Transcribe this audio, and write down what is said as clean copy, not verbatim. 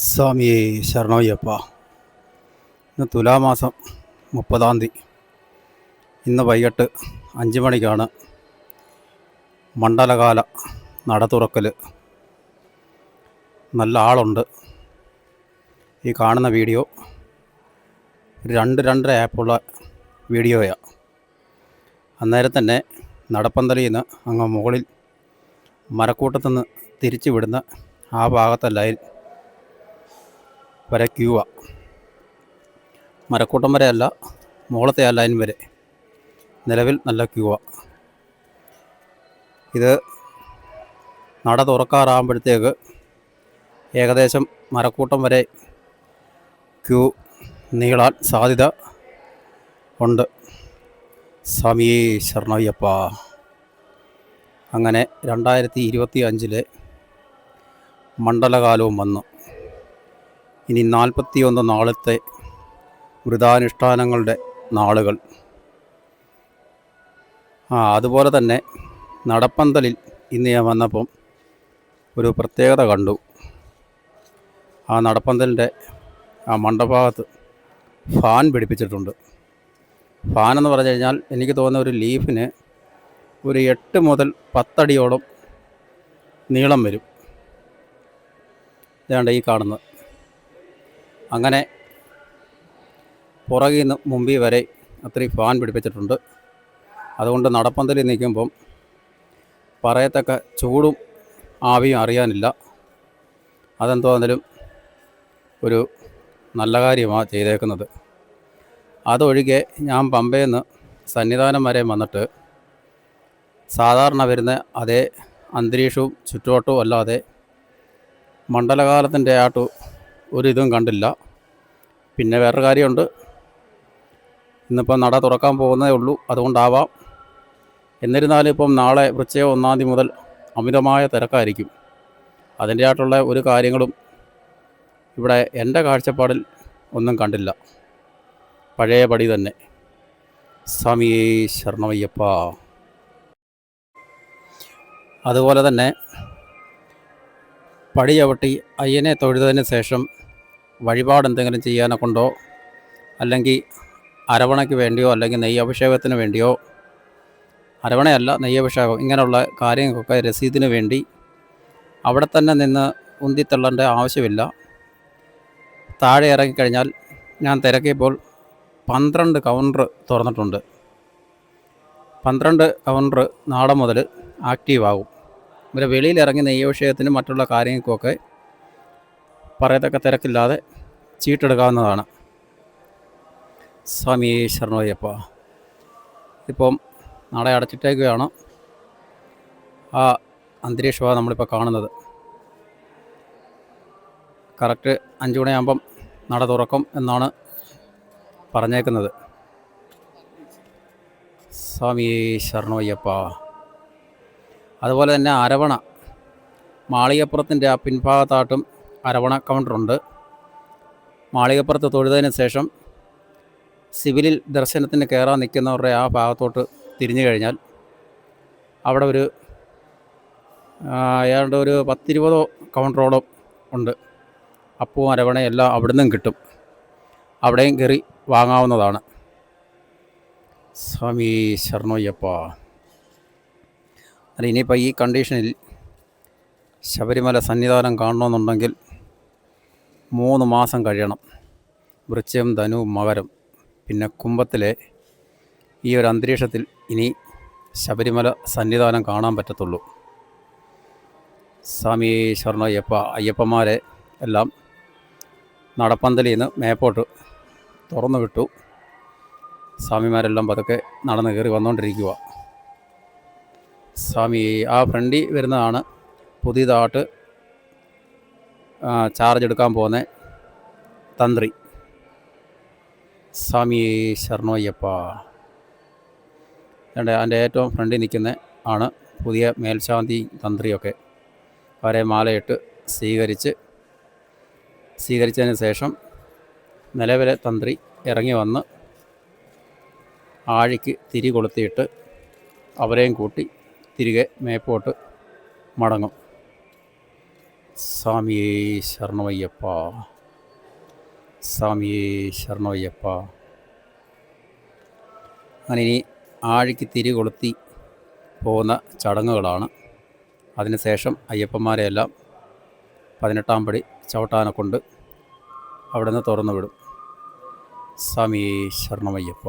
സ്വാമിയേ ശരണയ്യപ്പ. ഇന്ന് തുലാമാസം 30-ാം തീയതി. ഇന്ന് വൈകിട്ട് 5 മണിക്കാണ് മണ്ഡലകാല നട തുറക്കൽ. നല്ല ആളുണ്ട്. ഈ കാണുന്ന വീഡിയോ 2-2.5 ആപ്പുള്ള വീഡിയോയാണ്. അന്നേരം തന്നെ നടപ്പന്തലിൽ നിന്ന് അങ്ങ് മുകളിൽ മരക്കൂട്ടത്തുനിന്ന് തിരിച്ചു വിടുന്ന ആ ഭാഗത്തെ ലൈൻ വരെ ക്യൂവാണ്. മരക്കൂട്ടം വരെയല്ല, മുകളത്തെ ആ ലൈൻ വരെ നിലവിൽ നല്ല ക്യൂവാണ്. ഇത് നട തുറക്കാറാകുമ്പോഴത്തേക്ക് ഏകദേശം മരക്കൂട്ടം വരെ ക്യൂ നീളാൻ സാധ്യത ഉണ്ട്. സ്വാമിയേ ശരണയ്യപ്പ. അങ്ങനെ 2025 മണ്ഡലകാലവും വന്നു. ഇനി 41 നാളത്തെ വ്രതാനുഷ്ഠാനങ്ങളുടെ നാളുകൾ. അതുപോലെ തന്നെ നടപ്പന്തലിൽ ഇന്ന് ഞാൻ വന്നപ്പം ഒരു പ്രത്യേകത കണ്ടു. ആ നടപ്പന്തലിൻ്റെ ആ മണ്ഡപഭാഗത്ത് ഫാൻ പിടിപ്പിച്ചിട്ടുണ്ട്. ഫാൻ എന്ന് പറഞ്ഞു കഴിഞ്ഞാൽ എനിക്ക് തോന്നുന്ന ഒരു ലീഫിന് ഒരു 8 മുതൽ 10 അടിയോളം നീളം വരും. ഇതാണ്ട് ഈ കാണുന്നത്. അങ്ങനെ പുറകിൽ നിന്ന് മുമ്പിൽ വരെ അത്രയും ഫാൻ പിടിപ്പിച്ചിട്ടുണ്ട്. അതുകൊണ്ട് നടപ്പന്തലിൽ നിൽക്കുമ്പം പറയത്തക്ക ചൂടും ആവിയും അറിയാനില്ല. അതെന്തോന്നാലും ഒരു നല്ല കാര്യമാണ് ചെയ്തേക്കുന്നത്. അതൊഴികെ ഞാൻ പമ്പയിൽ നിന്ന് സന്നിധാനം വരെ വന്നിട്ട് സാധാരണ വരുന്ന അതേ അന്തരീക്ഷവും ചുറ്റുവട്ടവും അല്ലാതെ മണ്ഡലകാലത്തിൻ്റെ ഒരിതും കണ്ടില്ല. പിന്നെ വേറൊരു കാര്യമുണ്ട്, ഇന്നിപ്പം നട തുറക്കാൻ പോകുന്നതേ ഉള്ളൂ, അതുകൊണ്ടാവാം. എന്നിരുന്നാലും ഇപ്പം നാളെ വൃശ്ചികം 1-ാം തീയതി മുതൽ അമിതമായ തിരക്കായിരിക്കും. അതിൻ്റെ ഒരു കാര്യങ്ങളും ഇവിടെ എൻ്റെ കാഴ്ചപ്പാടിൽ ഒന്നും കണ്ടില്ല. പഴയപടി തന്നെ. സ്വാമിയേ ശരണമയ്യപ്പ. അതുപോലെ തന്നെ പടി ചവിട്ടി അയ്യനെ തൊഴുതതിന് ശേഷം വഴിപാടെന്തെങ്കിലും ചെയ്യാനെ കൊണ്ടോ അല്ലെങ്കിൽ അരവണയ്ക്ക് വേണ്ടിയോ അല്ലെങ്കിൽ നെയ്യഭിഷേകത്തിന് വേണ്ടിയോ, അരവണയല്ല നെയ്യഭിഷേകം, ഇങ്ങനെയുള്ള കാര്യങ്ങൾക്കൊക്കെ രസീതിന് വേണ്ടി അവിടെ തന്നെ നിന്ന് ഉന്തിത്തള്ളേണ്ട ആവശ്യമില്ല. താഴെ ഇറങ്ങിക്കഴിഞ്ഞാൽ ഞാൻ തിരക്കിയപ്പോൾ 12 കൗണ്ടർ തുറന്നിട്ടുണ്ട്. 12 കൗണ്ടർ നാളെ മുതൽ ആക്റ്റീവാകും. ഇവരെ വെളിയിലിറങ്ങി നെയ്യഭിഷേകത്തിനും മറ്റുള്ള കാര്യങ്ങൾക്കൊക്കെ പറയത്തക്ക തിരക്കില്ലാതെ ചീട്ടെടുക്കാവുന്നതാണ്. സ്വാമിയേ ശരണയ്യപ്പ. ഇപ്പം നട അടച്ചിട്ടേക്കുകയാണ്. ആ അന്തരീക്ഷമാണ് നമ്മളിപ്പോൾ കാണുന്നത്. കറക്റ്റ് 5 മണിയാകുമ്പം നട തുറക്കും എന്നാണ് പറഞ്ഞേക്കുന്നത്. സ്വാമിയേ ശരണയ്യപ്പ. അതുപോലെ തന്നെ അരവണ, മാളികപ്പുറത്തിൻ്റെ ആ പിൻഭാഗത്തായിട്ടും അരവണ കൗണ്ടറുണ്ട്. മാളികപ്പുറത്ത് തൊഴുതതിന് ശേഷം സിവിലിൽ ദർശനത്തിന് കയറാൻ നിൽക്കുന്നവരുടെ ആ ഭാഗത്തോട്ട് തിരിഞ്ഞു കഴിഞ്ഞാൽ അവിടെ ഏതാണ്ട് ഒരു 10-20 കൗണ്ടറോളം ഉണ്ട്. അപ്പവും അരവണയും എല്ലാം അവിടെ നിന്നും കിട്ടും. അവിടെയും കയറി വാങ്ങാവുന്നതാണ്. സ്വാമി ശരണയ്യപ്പ. അല്ല, ഇനിയിപ്പോൾ ഈ കണ്ടീഷനിൽ ശബരിമല സന്നിധാനം കാണണമെന്നുണ്ടെങ്കിൽ 3 മാസം കഴിയണം. വൃശ്ചികം, ധനു, മകരം, പിന്നെ കുംഭത്തിലെ ഈ ഒരു അന്തരീക്ഷത്തിൽ ഇനി ശബരിമല സന്നിധാനം കാണാൻ പറ്റത്തുള്ളൂ. സ്വാമി ശരണയ്യപ്പ. അയ്യപ്പന്മാരെ എല്ലാം നടപ്പന്തലിൽ നിന്ന് മേപ്പോട്ട് തുറന്നു വിട്ടു. സ്വാമിമാരെല്ലാം പതുക്കെ നടന്ന് കയറി വന്നുകൊണ്ടിരിക്കുക. സ്വാമി ആ ഫ്രണ്ടിൽ വരുന്നതാണ് പുതിയതായിട്ട് ചാർജ് എടുക്കാൻ പോകുന്ന തന്ത്രി. സ്വാമി ശരണയ്യപ്പ. അതിൻ്റെ ഏറ്റവും ഫ്രണ്ടിൽ നിൽക്കുന്ന ആണ് പുതിയ മേൽശാന്തി തന്ത്രിയൊക്കെ. അവരെ മാലയിട്ട് സ്വീകരിച്ചതിന് ശേഷം നിലവിലെ തന്ത്രി ഇറങ്ങി വന്ന് ആഴിക്ക് തിരി കൊളുത്തിയിട്ട് അവരെയും കൂട്ടി തിരികെ മേപ്പോട്ട് മടങ്ങും. സ്വാമിയേ ശരണമയ്യപ്പ, സ്വാമിയേ ശരണമയ്യപ്പ. അങ്ങനെ ഇനി ആഴിക്ക് തിരി കൊളുത്തി പോകുന്ന ചടങ്ങുകളാണ്. അതിനുശേഷം അയ്യപ്പന്മാരെയെല്ലാം 18-ാം പടി ചവിട്ടാനെ കൊണ്ട് അവിടെ നിന്ന് തുറന്നു വിടും. സ്വാമിയേ ശരണമയ്യപ്പ.